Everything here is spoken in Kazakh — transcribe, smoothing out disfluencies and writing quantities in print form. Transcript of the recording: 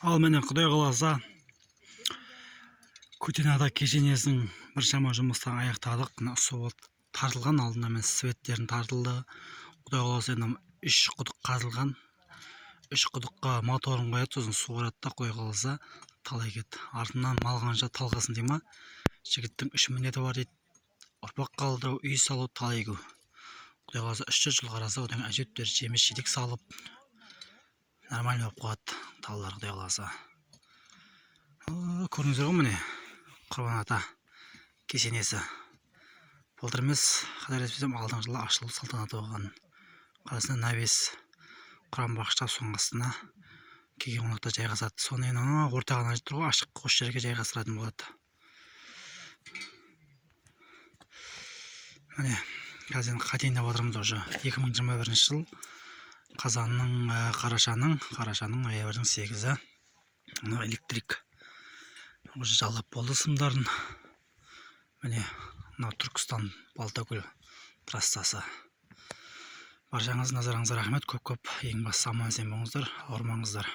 Ал міне Құдай қаласа Көтенада кешенесін біршама жұмыстан аяқтадық. Мына су тартылған, алдында мен светтерін тартылды. Құдай қаласа енді 3 құдық қазылған. 3 құдыққа моторын қояды, сосын су қарады да Құдай қаласа талай кет. Артынан мал қанша талғасын дей ма. Жігіттің 3 міндеті бар дейді. Ұрпақ қалдыру, үй салу, талай егу. Құдай қаласа 3 жыл қараса, одан әжептәуір жеміс жидек салып, нормально болып қалады талдар Құдай қаласа. Көрдіңіздер ғой міне Құрбан ата кесенесі. Былтыр емес, қателеспесем алдыңғы жылы ашылу салтанаты болған. Қарасында навес құран бақшап соның астына келген қонақтар жайғасады. Соны енді ортаға тұр ғой, ашық қос жерге жайғастыратын болады. Міне қазір қатейін деп отырмыз уже 2021 жыл қазанның қарашаның 1-8-і. Электрик уже жалап болды сымдарын. Міне мынау Түркістан Балтакөл трассасы. Баршаңыз назарыңызға рахмет, көп ең бастысы аман есен болыңыздар, ауырмаңыздар.